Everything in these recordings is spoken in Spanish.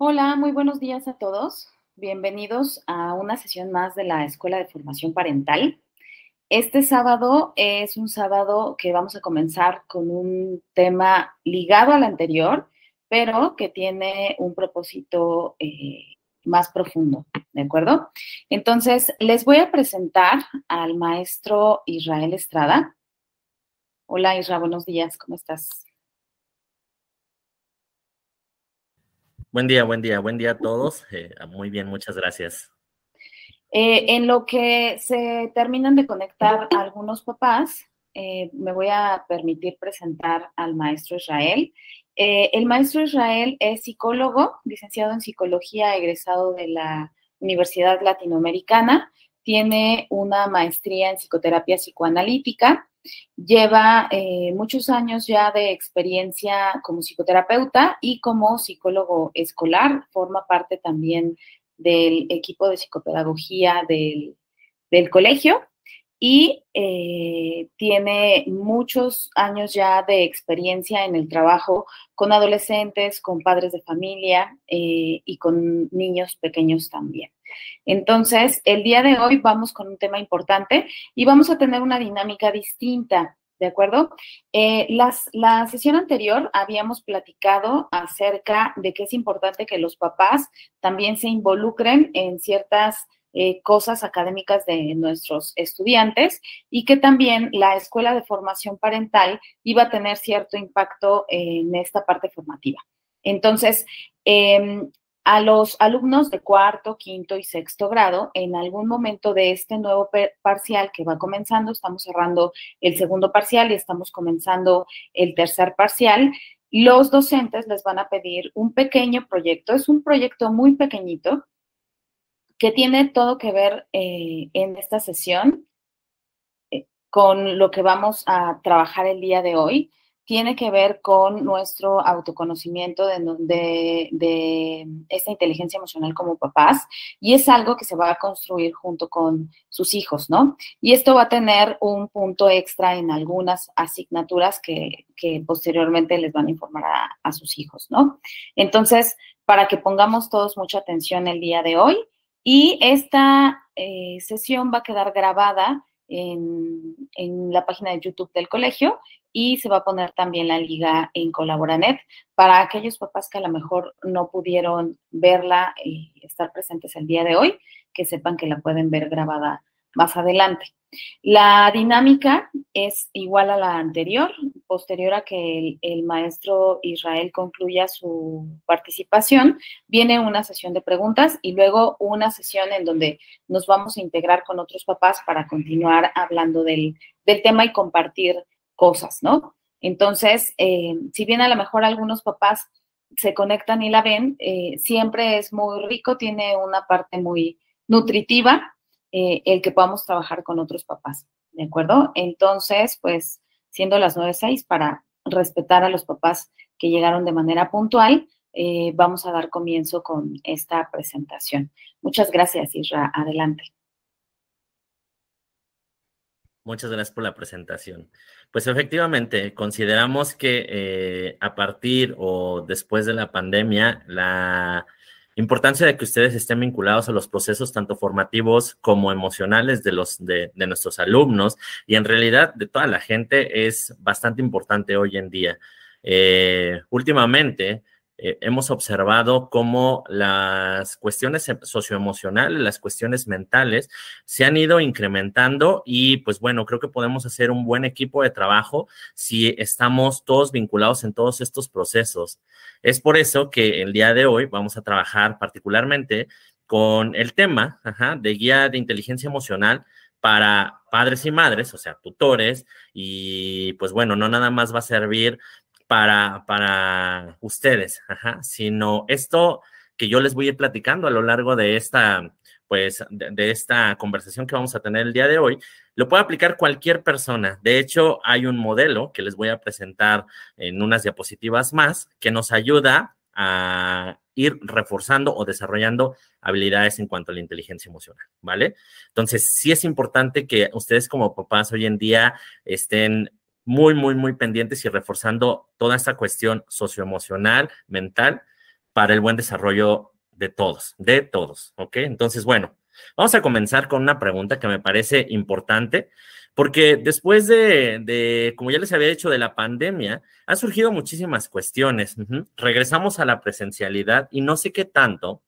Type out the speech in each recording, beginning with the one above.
Hola, muy buenos días a todos. Bienvenidos a una sesión más de la Escuela de Formación Parental. Este sábado es un sábado que vamos a comenzar con un tema ligado al anterior, pero que tiene un propósito más profundo, ¿de acuerdo? Entonces, les voy a presentar al maestro Israel Estrada. Hola, Israel, buenos días, ¿cómo estás? Buen día a todos. Muy bien, muchas gracias. En lo que se terminan de conectar algunos papás, me voy a permitir presentar al maestro Israel. El maestro Israel es psicólogo, licenciado en psicología, egresado de la Universidad Latinoamericana, tiene una maestría en psicoterapia psicoanalítica, lleva muchos años ya de experiencia como psicoterapeuta y como psicólogo escolar, forma parte también del equipo de psicopedagogía del colegio y tiene muchos años ya de experiencia en el trabajo con adolescentes, con padres de familia y con niños pequeños también. Entonces, el día de hoy vamos con un tema importante y vamos a tener una dinámica distinta. ¿De acuerdo? La sesión anterior habíamos platicado acerca de que es importante que los papás también se involucren en ciertas cosas académicas de nuestros estudiantes y que también la escuela de formación parental iba a tener cierto impacto en esta parte formativa. Entonces, a los alumnos de cuarto, quinto y sexto grado, en algún momento de este nuevo parcial que va comenzando, estamos cerrando el segundo parcial y estamos comenzando el tercer parcial, los docentes les van a pedir un pequeño proyecto, es un proyecto muy pequeñito que tiene todo que ver en esta sesión con lo que vamos a trabajar el día de hoy. Tiene que ver con nuestro autoconocimiento de esta inteligencia emocional como papás y es algo que se va a construir junto con sus hijos, ¿no? Y esto va a tener un punto extra en algunas asignaturas que posteriormente les van a informar a sus hijos, ¿no? Entonces, para que pongamos todos mucha atención el día de hoy y esta sesión va a quedar grabada en la página de YouTube del colegio y se va a poner también la liga en Colaboranet para aquellos papás que a lo mejor no pudieron verla y estar presentes el día de hoy, que sepan que la pueden ver grabada más adelante. La dinámica es igual a la anterior, posterior a que el maestro Israel concluya su participación, viene una sesión de preguntas y luego una sesión en donde nos vamos a integrar con otros papás para continuar hablando del tema y compartir cosas, ¿no? Entonces, si bien a lo mejor algunos papás se conectan y la ven, siempre es muy rico, tiene una parte muy nutritiva el que podamos trabajar con otros papás, ¿de acuerdo? Entonces, pues, siendo las 9:06 para respetar a los papás que llegaron de manera puntual, vamos a dar comienzo con esta presentación. Muchas gracias, Isra. Adelante. Muchas gracias por la presentación. Pues efectivamente, consideramos que a partir o después de la pandemia, la importancia de que ustedes estén vinculados a los procesos tanto formativos como emocionales de nuestros alumnos y en realidad de toda la gente es bastante importante hoy en día. Últimamente, hemos observado cómo las cuestiones socioemocionales, las cuestiones mentales, se han ido incrementando y pues bueno, creo que podemos hacer un buen equipo de trabajo si estamos todos vinculados en todos estos procesos. Es por eso que el día de hoy vamos a trabajar particularmente con el tema de guía de inteligencia emocional para padres y madres, o sea, tutores, y pues bueno, no nada más va a servir para ustedes, sino esto que yo les voy a ir platicando a lo largo de esta, pues, de esta conversación que vamos a tener el día de hoy, lo puede aplicar cualquier persona. De hecho, hay un modelo que les voy a presentar en unas diapositivas más que nos ayuda a ir reforzando o desarrollando habilidades en cuanto a la inteligencia emocional, ¿vale? Entonces, sí es importante que ustedes como papás hoy en día estén muy pendientes y reforzando toda esta cuestión socioemocional, mental, para el buen desarrollo de todos, ¿ok? Entonces, bueno, vamos a comenzar con una pregunta que me parece importante, porque después como ya les había dicho, de la pandemia, han surgido muchísimas cuestiones. Regresamos a la presencialidad y no sé qué tanto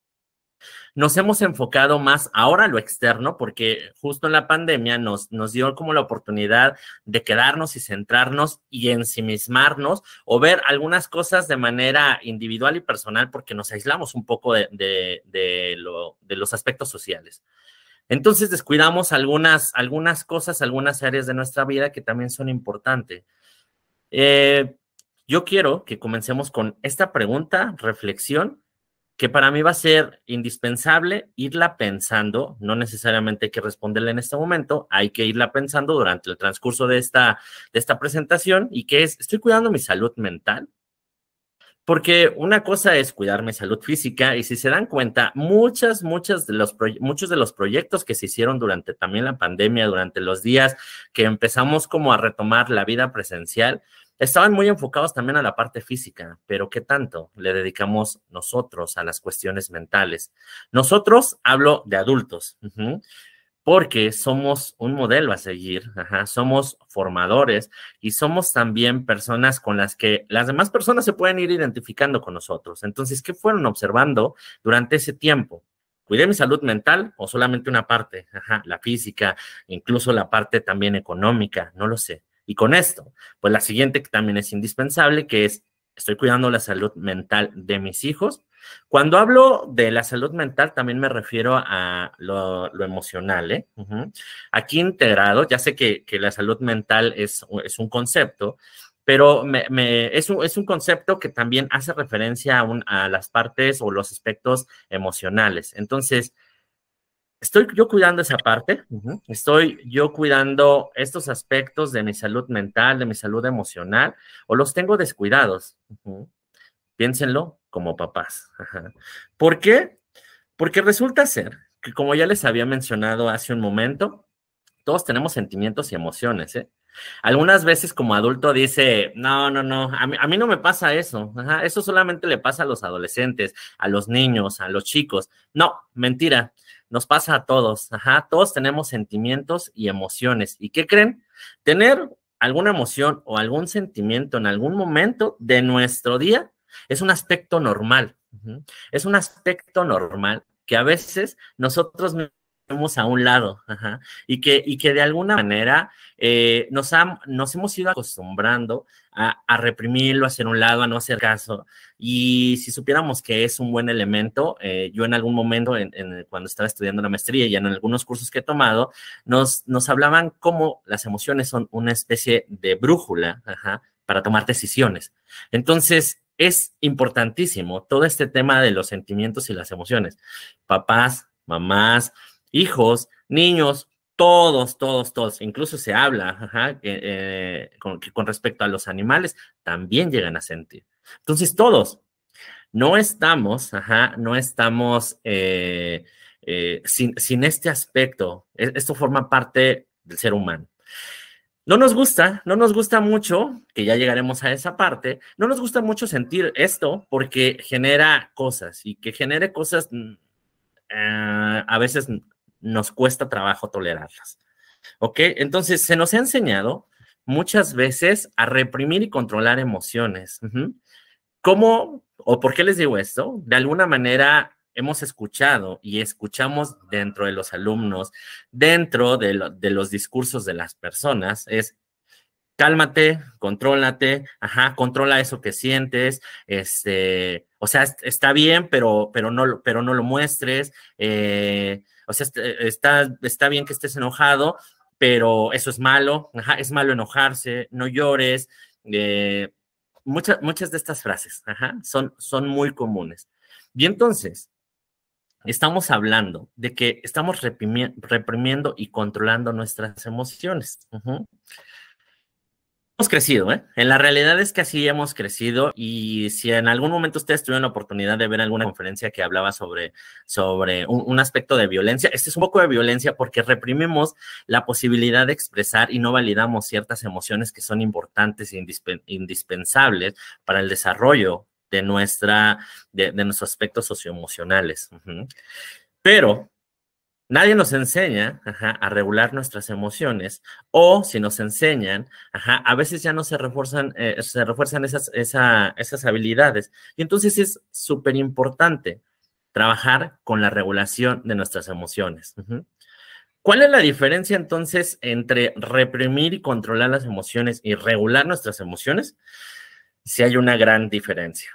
nos hemos enfocado más ahora a lo externo, porque justo en la pandemia nos dio como la oportunidad de quedarnos y centrarnos y ensimismarnos o ver algunas cosas de manera individual y personal, porque nos aislamos un poco de los aspectos sociales. Entonces descuidamos algunas cosas, algunas áreas de nuestra vida que también son importantes. Yo quiero que comencemos con esta pregunta, reflexión, que para mí va a ser indispensable irla pensando, no necesariamente hay que responderla en este momento, hay que irla pensando durante el transcurso de esta presentación, y que es, ¿estoy cuidando mi salud mental? Porque una cosa es cuidar mi salud física, y si se dan cuenta, muchos de los proyectos que se hicieron durante también la pandemia, durante los días que empezamos como a retomar la vida presencial, estaban muy enfocados también a la parte física, pero ¿qué tanto le dedicamos nosotros a las cuestiones mentales? Nosotros, hablo de adultos, porque somos un modelo a seguir, somos formadores y somos también personas con las que las demás personas se pueden ir identificando con nosotros. Entonces, ¿qué fueron observando durante ese tiempo? ¿Cuidé mi salud mental o solamente una parte? La física, incluso la parte también económica, no lo sé. Y con esto, pues la siguiente que también es indispensable, que es, ¿estoy cuidando la salud mental de mis hijos? Cuando hablo de la salud mental, también me refiero a lo emocional, ¿eh? Aquí integrado, ya sé que la salud mental es un concepto, pero es un concepto que también hace referencia a las partes o los aspectos emocionales. Entonces, ¿estoy yo cuidando esa parte? ¿Estoy yo cuidando estos aspectos de mi salud mental, de mi salud emocional, o los tengo descuidados? Piénsenlo como papás. ¿Por qué? Porque resulta ser que, como ya les había mencionado hace un momento, todos tenemos sentimientos y emociones, ¿eh? Algunas veces como adulto dice, no, a mí no me pasa eso. Eso solamente le pasa a los adolescentes, a los niños, a los chicos. No, mentira, nos pasa a todos. Todos tenemos sentimientos y emociones. ¿Y qué creen? Tener alguna emoción o algún sentimiento en algún momento de nuestro día es un aspecto normal. Es un aspecto normal que a veces nosotros hemos a un lado, y que de alguna manera nos hemos ido acostumbrando a reprimirlo, a hacer un lado, a no hacer caso. Y si supiéramos que es un buen elemento, yo en algún momento, cuando estaba estudiando la maestría y en algunos cursos que he tomado, nos hablaban cómo las emociones son una especie de brújula, para tomar decisiones. Entonces, es importantísimo todo este tema de los sentimientos y las emociones. Papás, mamás, hijos, niños, todos, incluso se habla con respecto a los animales, también llegan a sentir. Entonces, todos, no estamos sin este aspecto. Esto forma parte del ser humano. No nos gusta mucho, que ya llegaremos a esa parte, no nos gusta mucho sentir esto porque genera cosas, y que genere cosas a veces nos cuesta trabajo tolerarlas, ¿ok? Entonces, se nos ha enseñado muchas veces a reprimir y controlar emociones. ¿Cómo o por qué les digo esto? De alguna manera hemos escuchado y escuchamos dentro de los alumnos, dentro de los discursos de las personas, es cálmate, contrólate, controla eso que sientes, o sea, está bien, pero no lo muestres, o sea, está bien que estés enojado, pero eso es malo, es malo enojarse, no llores. Muchas de estas frases, son muy comunes. Y entonces, estamos hablando de que estamos reprimiendo y controlando nuestras emociones. Hemos crecido, ¿eh? En la realidad es que así hemos crecido, y si en algún momento ustedes tuvieron la oportunidad de ver alguna conferencia que hablaba sobre un aspecto de violencia, este es un poco de violencia porque reprimimos la posibilidad de expresar y no validamos ciertas emociones que son importantes e indispensables para el desarrollo de nuestros aspectos socioemocionales. Pero nadie nos enseña a regular nuestras emociones, o si nos enseñan, a veces ya no se refuerzan esas habilidades. Y entonces es súper importante trabajar con la regulación de nuestras emociones. ¿Cuál es la diferencia entonces entre reprimir y controlar las emociones y regular nuestras emociones? Sí hay una gran diferencia.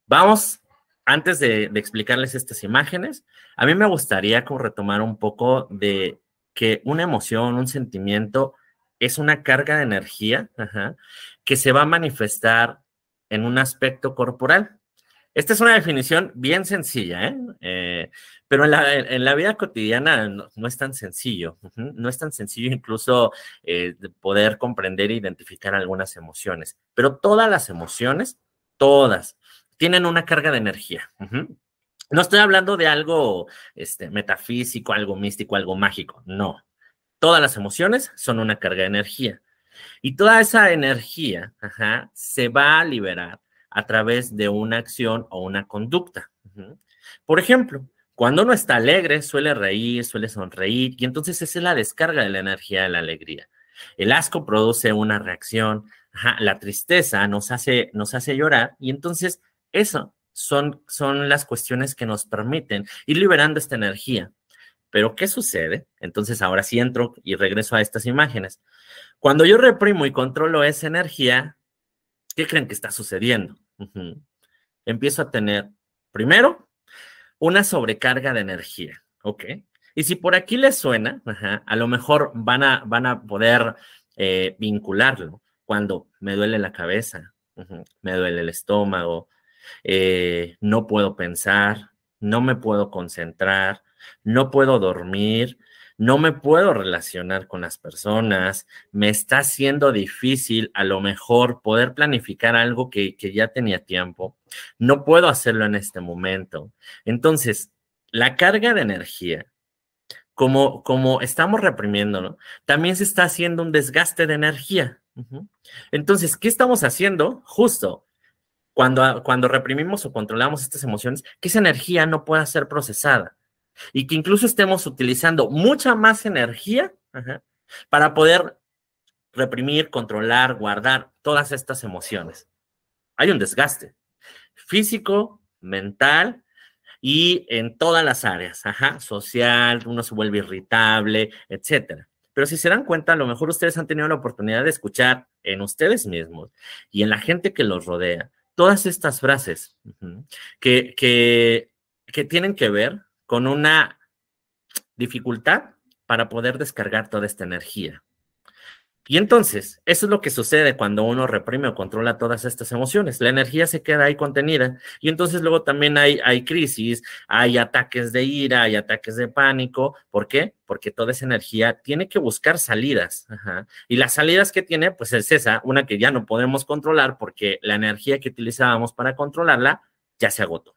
Vamos, antes de explicarles estas imágenes, a mí me gustaría como retomar un poco de que una emoción, un sentimiento, es una carga de energía que se va a manifestar en un aspecto corporal. Esta es una definición bien sencilla, pero en la vida cotidiana no es tan sencillo. No es tan sencillo incluso de poder comprender e identificar algunas emociones. Pero todas las emociones, todas, tienen una carga de energía. No estoy hablando de algo metafísico, algo místico, algo mágico. No. Todas las emociones son una carga de energía. Y toda esa energía se va a liberar a través de una acción o una conducta. Por ejemplo, cuando uno está alegre, suele reír, suele sonreír, y entonces esa es la descarga de la energía de la alegría. El asco produce una reacción, la tristeza nos hace llorar, y entonces eso son las cuestiones que nos permiten ir liberando esta energía. Pero ¿qué sucede? Entonces ahora sí entro y regreso a estas imágenes. Cuando yo reprimo y controlo esa energía, ¿qué creen que está sucediendo? Empiezo a tener, primero, una sobrecarga de energía, ¿ok? Y si por aquí les suena, a lo mejor van a poder vincularlo cuando me duele la cabeza, me duele el estómago, no puedo pensar, no me puedo concentrar, no puedo dormir, no me puedo relacionar con las personas, me está siendo difícil a lo mejor poder planificar algo que ya tenía tiempo, no puedo hacerlo en este momento. Entonces, la carga de energía, como estamos reprimiéndolo, también se está haciendo un desgaste de energía. Entonces, ¿qué estamos haciendo? Justo cuando reprimimos o controlamos estas emociones, que esa energía no pueda ser procesada y que incluso estemos utilizando mucha más energía para poder reprimir, controlar, guardar todas estas emociones. Hay un desgaste físico, mental y en todas las áreas, social, uno se vuelve irritable, etcétera. Pero si se dan cuenta, a lo mejor ustedes han tenido la oportunidad de escuchar en ustedes mismos y en la gente que los rodea todas estas frases que tienen que ver con una dificultad para poder descargar toda esta energía. Y entonces, eso es lo que sucede cuando uno reprime o controla todas estas emociones. La energía se queda ahí contenida y entonces luego también hay crisis, hay ataques de ira, hay ataques de pánico. ¿Por qué? Porque toda esa energía tiene que buscar salidas. Y las salidas que tiene, pues es esa, una que ya no podemos controlar porque la energía que utilizábamos para controlarla ya se agotó.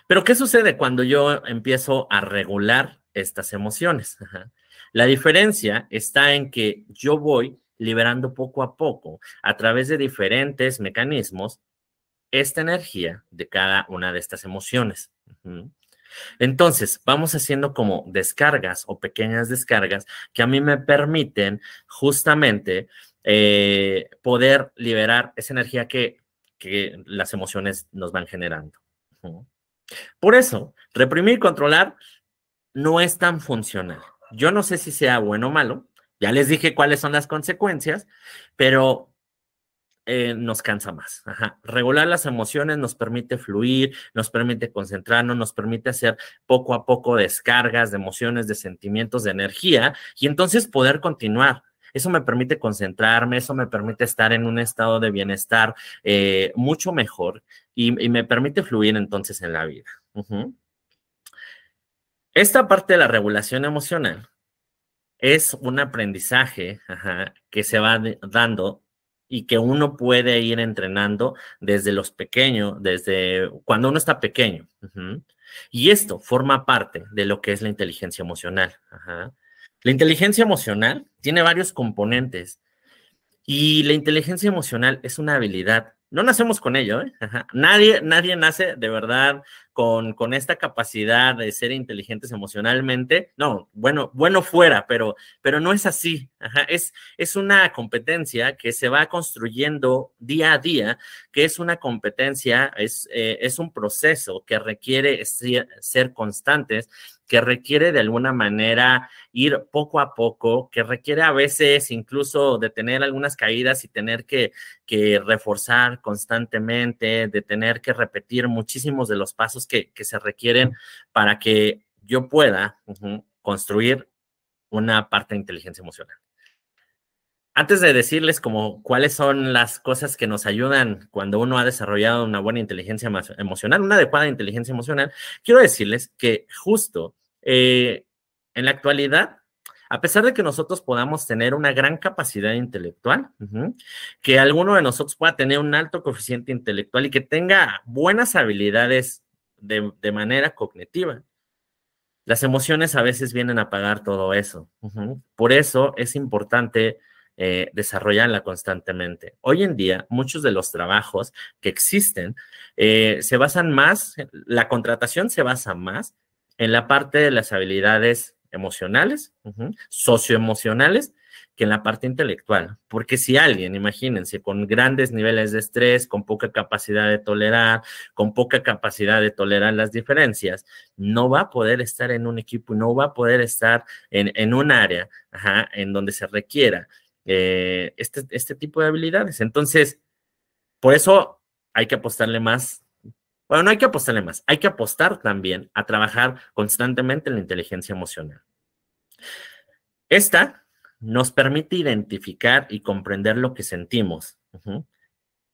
Pero ¿qué sucede cuando yo empiezo a regular estas emociones? La diferencia está en que yo voy liberando poco a poco, a través de diferentes mecanismos, esta energía de cada una de estas emociones. Entonces, vamos haciendo como descargas o pequeñas descargas que a mí me permiten justamente poder liberar esa energía que las emociones nos van generando. Por eso, reprimir y controlar no es tan funcional. Yo no sé si sea bueno o malo, ya les dije cuáles son las consecuencias, pero nos cansa más. Regular las emociones nos permite fluir, nos permite concentrarnos, nos permite hacer poco a poco descargas de emociones, de sentimientos, de energía, y entonces poder continuar. Eso me permite concentrarme, eso me permite estar en un estado de bienestar mucho mejor y me permite fluir entonces en la vida. Esta parte de la regulación emocional es un aprendizaje que se va dando y que uno puede ir entrenando desde los pequeños, desde cuando uno está pequeño. Y esto forma parte de lo que es la inteligencia emocional. La inteligencia emocional tiene varios componentes y la inteligencia emocional es una habilidad no nacemos con ello, ¿eh? Ajá. Nadie nace de verdad con esta capacidad de ser inteligentes emocionalmente. No, bueno fuera, pero no es así. Ajá. Es una competencia que se va construyendo día a día, que es una competencia, es un proceso que requiere ser constantes, que requiere de alguna manera ir poco a poco, que requiere a veces incluso de tener algunas caídas y tener que reforzar constantemente, de tener que repetir muchísimos de los pasos que se requieren para que yo pueda construir una parte de inteligencia emocional. Antes de decirles como cuáles son las cosas que nos ayudan cuando uno ha desarrollado una buena inteligencia emocional, una adecuada inteligencia emocional, quiero decirles que justo en la actualidad, a pesar de que nosotros podamos tener una gran capacidad intelectual, que alguno de nosotros pueda tener un alto coeficiente intelectual y que tenga buenas habilidades de manera cognitiva, las emociones a veces vienen a pagar todo eso. Por eso es importante desarrollarla constantemente. Hoy en día, muchos de los trabajos que existen se basan más, la contratación se basa más en la parte de las habilidades emocionales, socioemocionales, que en la parte intelectual. Porque si alguien, imagínense, con grandes niveles de estrés, con poca capacidad de tolerar, con poca capacidad de tolerar las diferencias, no va a poder estar en un equipo, no va a poder estar en un área en donde se requiera este tipo de habilidades. Entonces, por eso hay que apostarle más. Bueno, no hay que apostarle más, hay que apostar también a trabajar constantemente en la inteligencia emocional. Esta nos permite identificar y comprender lo que sentimos.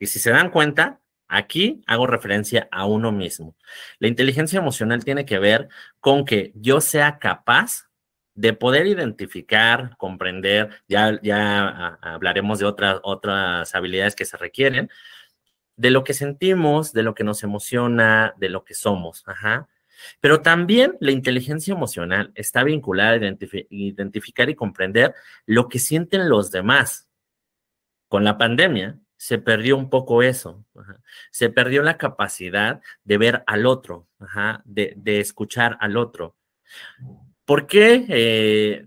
Y si se dan cuenta, aquí hago referencia a uno mismo. La inteligencia emocional tiene que ver con que yo sea capaz de poder identificar, comprender, ya hablaremos de otras habilidades que se requieren, de lo que sentimos, de lo que nos emociona, de lo que somos. Pero también la inteligencia emocional está vinculada a identificar y comprender lo que sienten los demás. Con la pandemia se perdió un poco eso. Se perdió la capacidad de ver al otro, de escuchar al otro. ¿Por qué?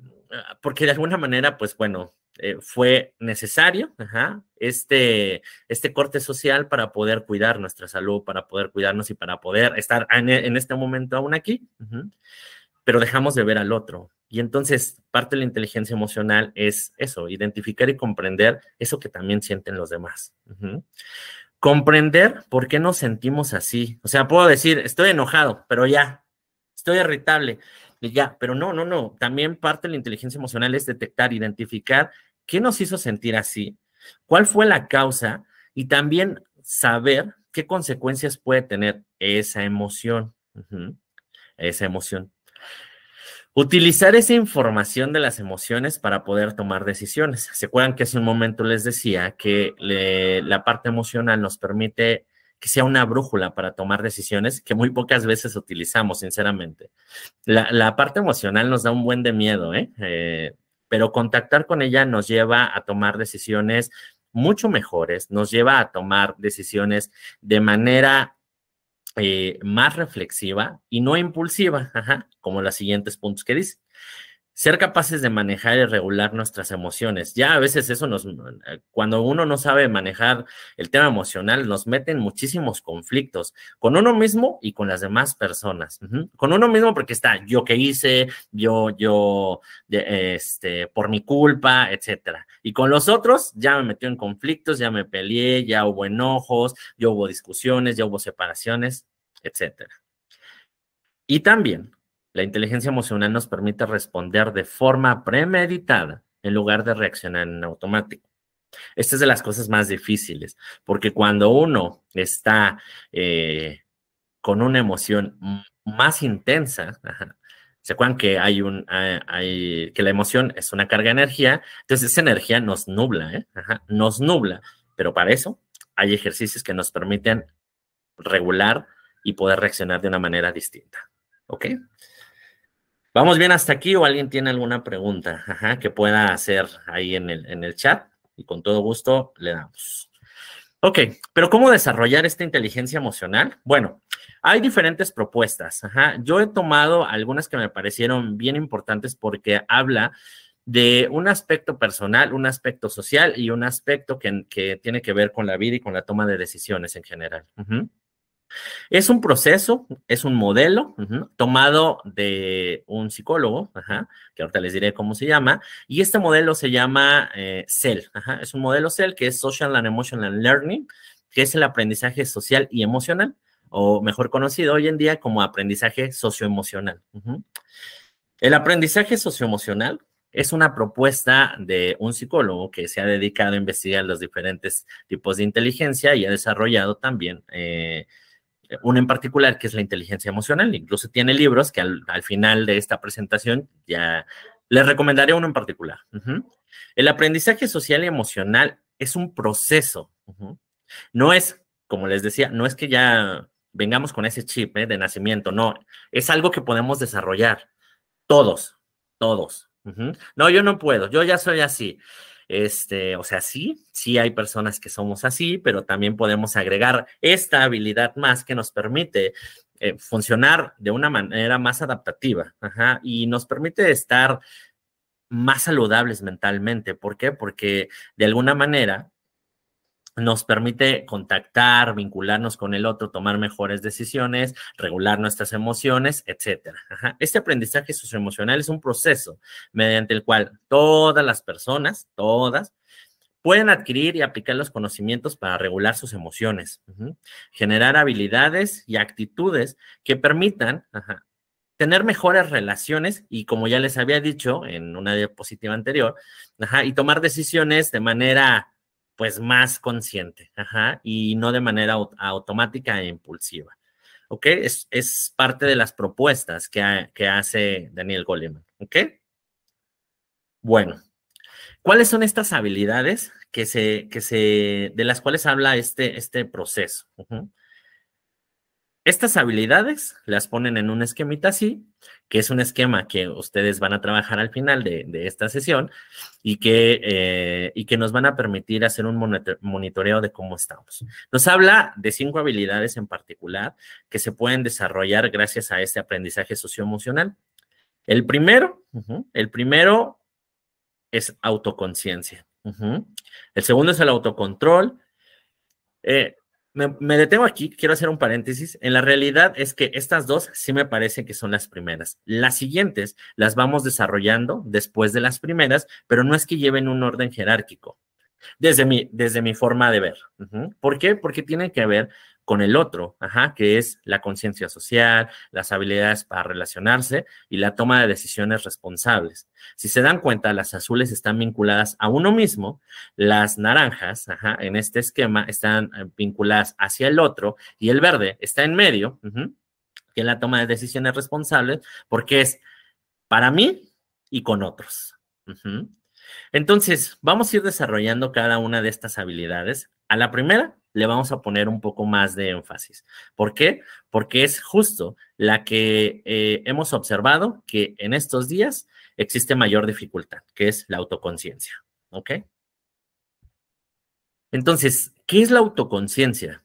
Porque de alguna manera, pues bueno, fue necesario este corte social para poder cuidar nuestra salud, para poder cuidarnos y para poder estar en este momento aún aquí. Pero dejamos de ver al otro. Y entonces parte de la inteligencia emocional es eso, identificar y comprender eso que también sienten los demás. Comprender por qué nos sentimos así. O sea, puedo decir, estoy enojado, pero ya, estoy irritable, y ya, pero no. También parte de la inteligencia emocional es detectar, identificar qué nos hizo sentir así, cuál fue la causa y también saber qué consecuencias puede tener esa emoción. Esa emoción. Utilizar esa información de las emociones para poder tomar decisiones. ¿Se acuerdan que hace un momento les decía que la parte emocional nos permite que sea una brújula para tomar decisiones que muy pocas veces utilizamos, sinceramente? La parte emocional nos da un buen de miedo, pero contactar con ella nos lleva a tomar decisiones mucho mejores, nos lleva a tomar decisiones de manera más reflexiva y no impulsiva, como los siguientes puntos que dice. Ser capaces de manejar y regular nuestras emociones. Ya a veces eso cuando uno no sabe manejar el tema emocional, nos mete en muchísimos conflictos con uno mismo y con las demás personas. Con uno mismo porque está yo qué hice, yo, por mi culpa, etcétera. Y con los otros ya me metió en conflictos, ya me peleé, ya hubo enojos, ya hubo discusiones, ya hubo separaciones, etcétera. Y también la inteligencia emocional nos permite responder de forma premeditada en lugar de reaccionar en automático. Esta es de las cosas más difíciles, porque cuando uno está con una emoción más intensa, ¿se acuerdan que que la emoción es una carga de energía? Entonces esa energía nos nubla, nos nubla, pero para eso hay ejercicios que nos permiten regular y poder reaccionar de una manera distinta. ¿Ok? ¿Vamos bien hasta aquí o alguien tiene alguna pregunta que pueda hacer ahí en el chat? Y con todo gusto le damos. Ok, pero ¿cómo desarrollar esta inteligencia emocional? Bueno, hay diferentes propuestas. Ajá. Yo he tomado algunas que me parecieron bien importantes porque habla de un aspecto personal, un aspecto social y un aspecto que tiene que ver con la vida y con la toma de decisiones en general. Ujú. Es un proceso, es un modelo tomado de un psicólogo, que ahorita les diré cómo se llama, y este modelo se llama CEL, es un modelo CEL que es Social and Emotional Learning, que es el aprendizaje social y emocional, o mejor conocido hoy en día como aprendizaje socioemocional. El aprendizaje socioemocional es una propuesta de un psicólogo que se ha dedicado a investigar los diferentes tipos de inteligencia y ha desarrollado también uno en particular que es la inteligencia emocional. Incluso tiene libros que al final de esta presentación ya les recomendaré uno en particular. El aprendizaje social y emocional es un proceso. No es, como les decía, no es que ya vengamos con ese chip de nacimiento, no, es algo que podemos desarrollar todos, todos. No, yo no puedo, yo ya soy así. O sea, sí hay personas que somos así, pero también podemos agregar esta habilidad más que nos permite funcionar de una manera más adaptativa, y nos permite estar más saludables mentalmente. ¿Por qué? Porque de alguna manera nos permite contactar, vincularnos con el otro, tomar mejores decisiones, regular nuestras emociones, etcétera. Este aprendizaje socioemocional es un proceso mediante el cual todas las personas, todas, pueden adquirir y aplicar los conocimientos para regular sus emociones, generar habilidades y actitudes que permitan tener mejores relaciones y, como ya les había dicho en una diapositiva anterior, y tomar decisiones de manera pues más consciente, y no de manera automática e impulsiva. ¿Ok? Es parte de las propuestas que hace Daniel Goleman. ¿Ok? Bueno, ¿cuáles son estas habilidades de las cuales habla este proceso? Estas habilidades las ponen en un esquemita así, que es un esquema que ustedes van a trabajar al final de esta sesión y que nos van a permitir hacer un monitoreo de cómo estamos. Nos habla de 5 habilidades en particular que se pueden desarrollar gracias a este aprendizaje socioemocional. El primero es autoconciencia. El segundo es el autocontrol. Me detengo aquí, quiero hacer un paréntesis. En la realidad es que estas dos sí me parece que son las primeras. Las siguientes las vamos desarrollando después de las primeras, pero no es que lleven un orden jerárquico, desde mi forma de ver. ¿Por qué? Porque tiene que ver con el otro, que es la conciencia social, las habilidades para relacionarse y la toma de decisiones responsables. Si se dan cuenta, las azules están vinculadas a uno mismo, las naranjas, en este esquema, están vinculadas hacia el otro, y el verde está en medio, que es la toma de decisiones responsables, porque es para mí y con otros. Entonces, vamos a ir desarrollando cada una de estas habilidades. A la primera le vamos a poner un poco más de énfasis. ¿Por qué? Porque es justo la que hemos observado que en estos días existe mayor dificultad, que es la autoconciencia. ¿Ok? Entonces, ¿qué es la autoconciencia?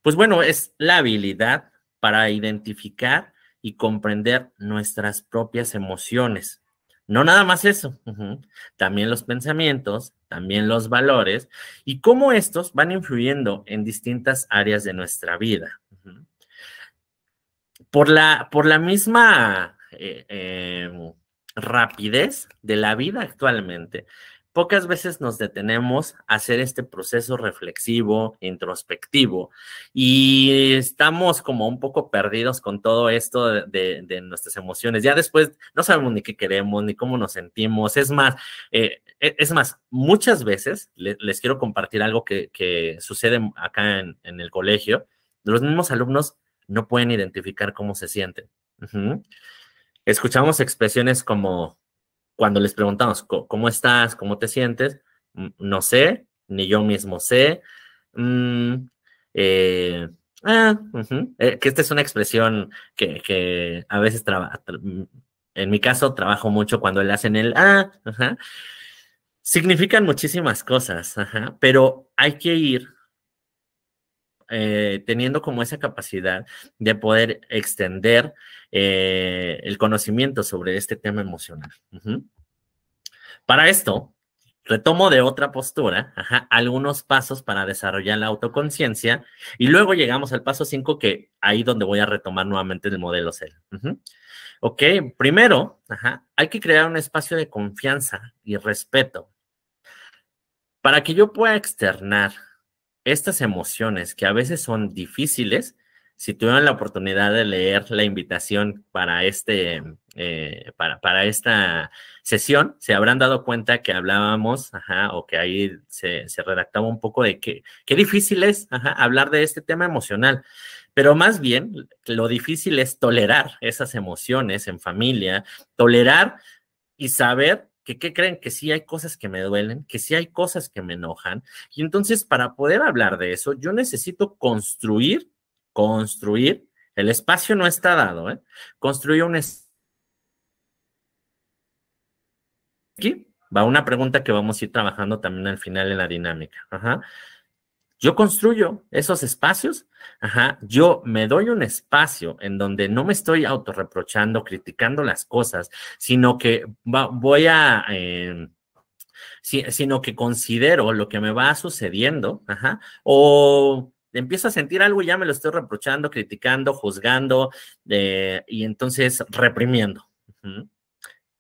Pues bueno, es la habilidad para identificar y comprender nuestras propias emociones. No nada más eso, también los pensamientos, también los valores y cómo estos van influyendo en distintas áreas de nuestra vida. Por la misma rapidez de la vida actualmente, pocas veces nos detenemos a hacer este proceso reflexivo, introspectivo, y estamos como un poco perdidos con todo esto de nuestras emociones. Ya después no sabemos ni qué queremos, ni cómo nos sentimos. Es más, muchas veces les quiero compartir algo que sucede acá en el colegio. Los mismos alumnos no pueden identificar cómo se sienten. Escuchamos expresiones como cuando les preguntamos, ¿cómo estás? ¿Cómo te sientes? No sé, ni yo mismo sé. Que esta es una expresión que a veces en mi caso trabajo mucho cuando le hacen el significan muchísimas cosas, pero hay que ir teniendo como esa capacidad de poder extender el conocimiento sobre este tema emocional. Para esto, retomo de otra postura, algunos pasos para desarrollar la autoconciencia y luego llegamos al paso 5, que ahí donde voy a retomar nuevamente el modelo CEL. Ok, primero, hay que crear un espacio de confianza y respeto para que yo pueda externar estas emociones que a veces son difíciles. Si tuvieron la oportunidad de leer la invitación para para esta sesión, se habrán dado cuenta que hablábamos, o que ahí se redactaba un poco de qué difícil es, hablar de este tema emocional. Pero más bien, lo difícil es tolerar esas emociones en familia, tolerar y saber que, ¿qué creen? Que sí hay cosas que me duelen, que sí hay cosas que me enojan. Y entonces, para poder hablar de eso, yo necesito construir, el espacio no está dado, construir un espacio. Aquí va una pregunta que vamos a ir trabajando también al final en la dinámica. Yo construyo esos espacios, yo me doy un espacio en donde no me estoy autorreprochando, criticando las cosas, sino que sino que considero lo que me va sucediendo, o empiezo a sentir algo y ya me lo estoy reprochando, criticando, juzgando, y entonces reprimiendo.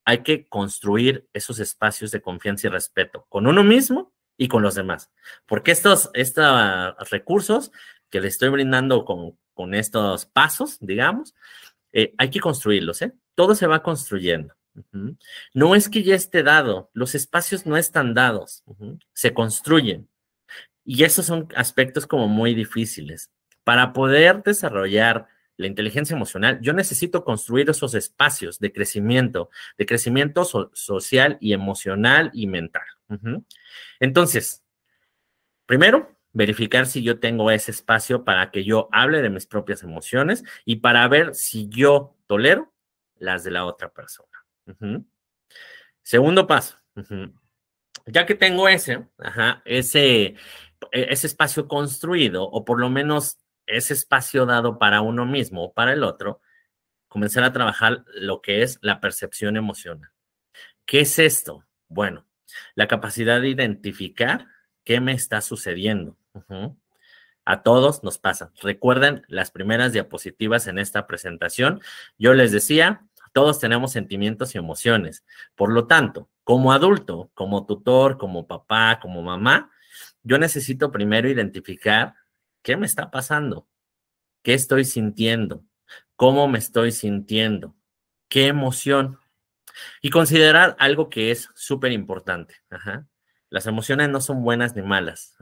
Hay que construir esos espacios de confianza y respeto con uno mismo y con los demás. Porque estos recursos que le estoy brindando con estos pasos, digamos, hay que construirlos, Todo se va construyendo. No es que ya esté dado, los espacios no están dados, se construyen. Y esos son aspectos como muy difíciles. Para poder desarrollar la inteligencia emocional, yo necesito construir esos espacios de crecimiento social y emocional y mental. Entonces, primero, verificar si yo tengo ese espacio para que yo hable de mis propias emociones y para ver si yo tolero las de la otra persona. Segundo paso, ya que tengo ese espacio construido, o por lo menos ese espacio dado para uno mismo o para el otro, comenzar a trabajar lo que es la percepción emocional. ¿Qué es esto? Bueno, la capacidad de identificar qué me está sucediendo. A todos nos pasa. Recuerden las primeras diapositivas en esta presentación. Yo les decía, todos tenemos sentimientos y emociones. Por lo tanto, como adulto, como tutor, como papá, como mamá, yo necesito primero identificar qué me está pasando, qué estoy sintiendo, cómo me estoy sintiendo, qué emoción. Y considerar algo que es súper importante. Las emociones no son buenas ni malas.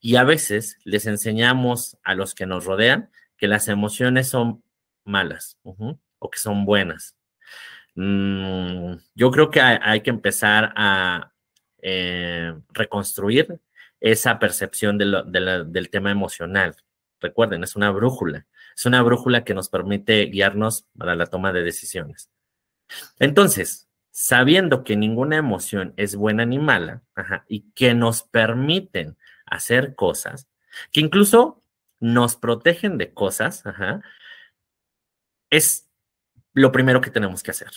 Y a veces les enseñamos a los que nos rodean que las emociones son malas o que son buenas. Yo creo que hay que empezar a reconstruir esa percepción del tema emocional. Recuerden, es una brújula. Es una brújula que nos permite guiarnos para la toma de decisiones. Entonces, sabiendo que ninguna emoción es buena ni mala, y que nos permiten hacer cosas, que incluso nos protegen de cosas, es lo primero que tenemos que hacer.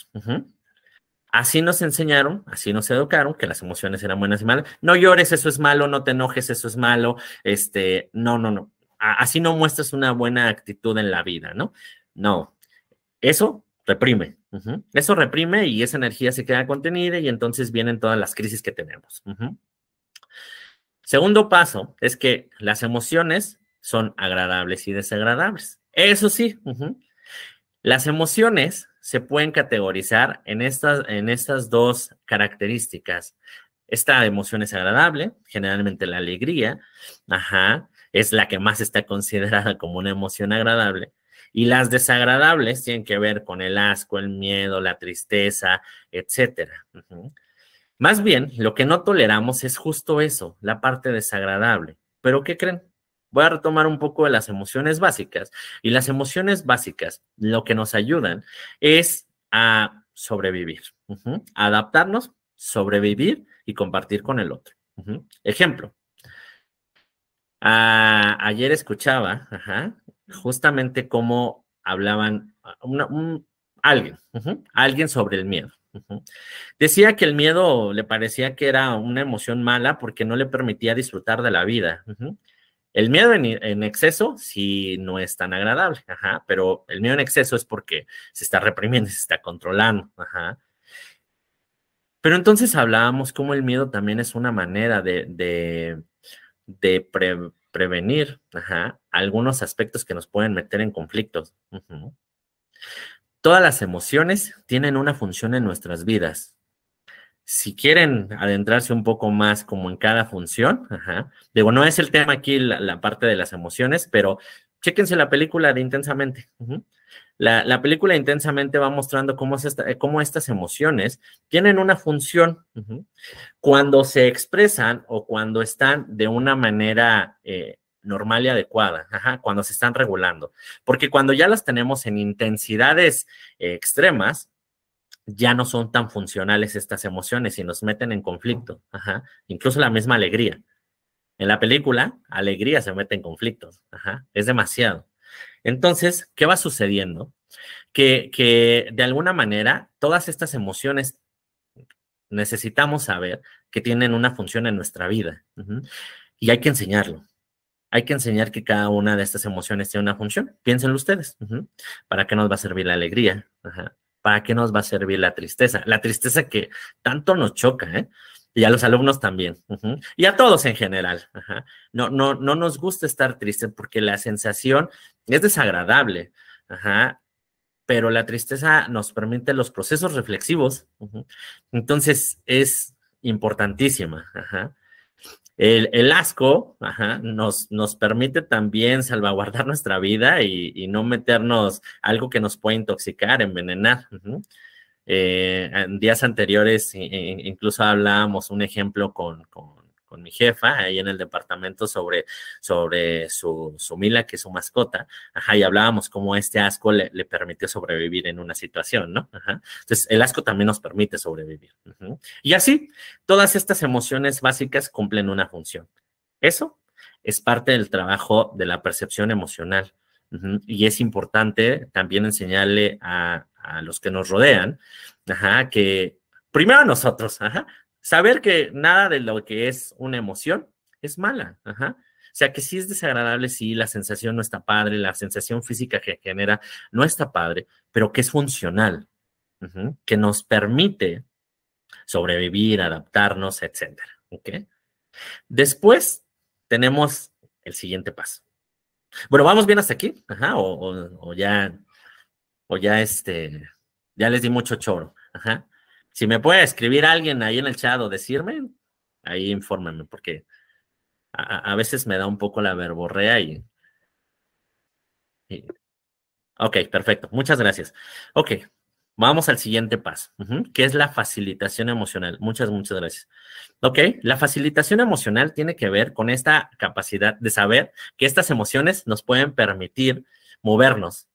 Así nos enseñaron, así nos educaron, que las emociones eran buenas y malas. No llores, eso es malo, no te enojes, eso es malo. No. Así no muestras una buena actitud en la vida, ¿no? No, eso reprime. Eso reprime y esa energía se queda contenida y entonces vienen todas las crisis que tenemos. Segundo paso es que las emociones son agradables y desagradables. Eso sí, las emociones se pueden categorizar en estas dos características. Esta emoción es agradable, generalmente la alegría, es la que más está considerada como una emoción agradable. Y las desagradables tienen que ver con el asco, el miedo, la tristeza, etcétera. Más bien, lo que no toleramos es justo eso, la parte desagradable. ¿Pero qué creen? Voy a retomar un poco de las emociones básicas. Y las emociones básicas, lo que nos ayudan es a sobrevivir, a adaptarnos, sobrevivir y compartir con el otro. Ejemplo, Ayer escuchaba, justamente cómo hablaban alguien sobre el miedo. Decía que el miedo le parecía que era una emoción mala porque no le permitía disfrutar de la vida. El miedo en exceso sí no es tan agradable, pero el miedo en exceso es porque se está reprimiendo, se está controlando. Pero entonces hablábamos cómo el miedo también es una manera de prevenir algunos aspectos que nos pueden meter en conflictos. Todas las emociones tienen una función en nuestras vidas. Si quieren adentrarse un poco más como en cada función, digo, no es el tema aquí la parte de las emociones, pero chéquense la película de Intensamente. La película Intensamente va mostrando cómo estas emociones tienen una función cuando se expresan o cuando están de una manera normal y adecuada, cuando se están regulando. Porque cuando ya las tenemos en intensidades extremas, ya no son tan funcionales estas emociones y nos meten en conflicto. Incluso la misma alegría. En la película, alegría se mete en conflictos. Es demasiado. Entonces, ¿qué va sucediendo? Que de alguna manera todas estas emociones necesitamos saber que tienen una función en nuestra vida. Y hay que enseñarlo. Hay que enseñar que cada una de estas emociones tiene una función. Piénsenlo ustedes. ¿Para qué nos va a servir la alegría? ¿Para qué nos va a servir la tristeza? La tristeza que tanto nos choca, y a los alumnos también, y a todos en general. No nos gusta estar tristes porque la sensación es desagradable, pero la tristeza nos permite los procesos reflexivos. Entonces es importantísima. El asco nos permite también salvaguardar nuestra vida y no meternos algo que nos pueda intoxicar, envenenar. En días anteriores incluso hablábamos un ejemplo con mi jefa ahí en el departamento sobre su Mila, que es su mascota, y hablábamos cómo este asco le permitió sobrevivir en una situación, ¿no? Entonces, el asco también nos permite sobrevivir. Y así, todas estas emociones básicas cumplen una función. Eso es parte del trabajo de la percepción emocional. Y es importante también enseñarle a los que nos rodean, que primero a nosotros, saber que nada de lo que es una emoción es mala. O sea, que sí es desagradable, sí, la sensación no está padre, la sensación física que genera no está padre, pero que es funcional, que nos permite sobrevivir, adaptarnos, etcétera. ¿Okay? Después tenemos el siguiente paso. Bueno, ¿vamos bien hasta aquí? O ya ya les di mucho choro. Si me puede escribir alguien ahí en el chat o decirme, ahí infórmenme, porque a veces me da un poco la verborrea Ok, perfecto. Muchas gracias. Ok, vamos al siguiente paso, que es la facilitación emocional. Muchas gracias. Ok, la facilitación emocional tiene que ver con esta capacidad de saber que estas emociones nos pueden permitir movernos,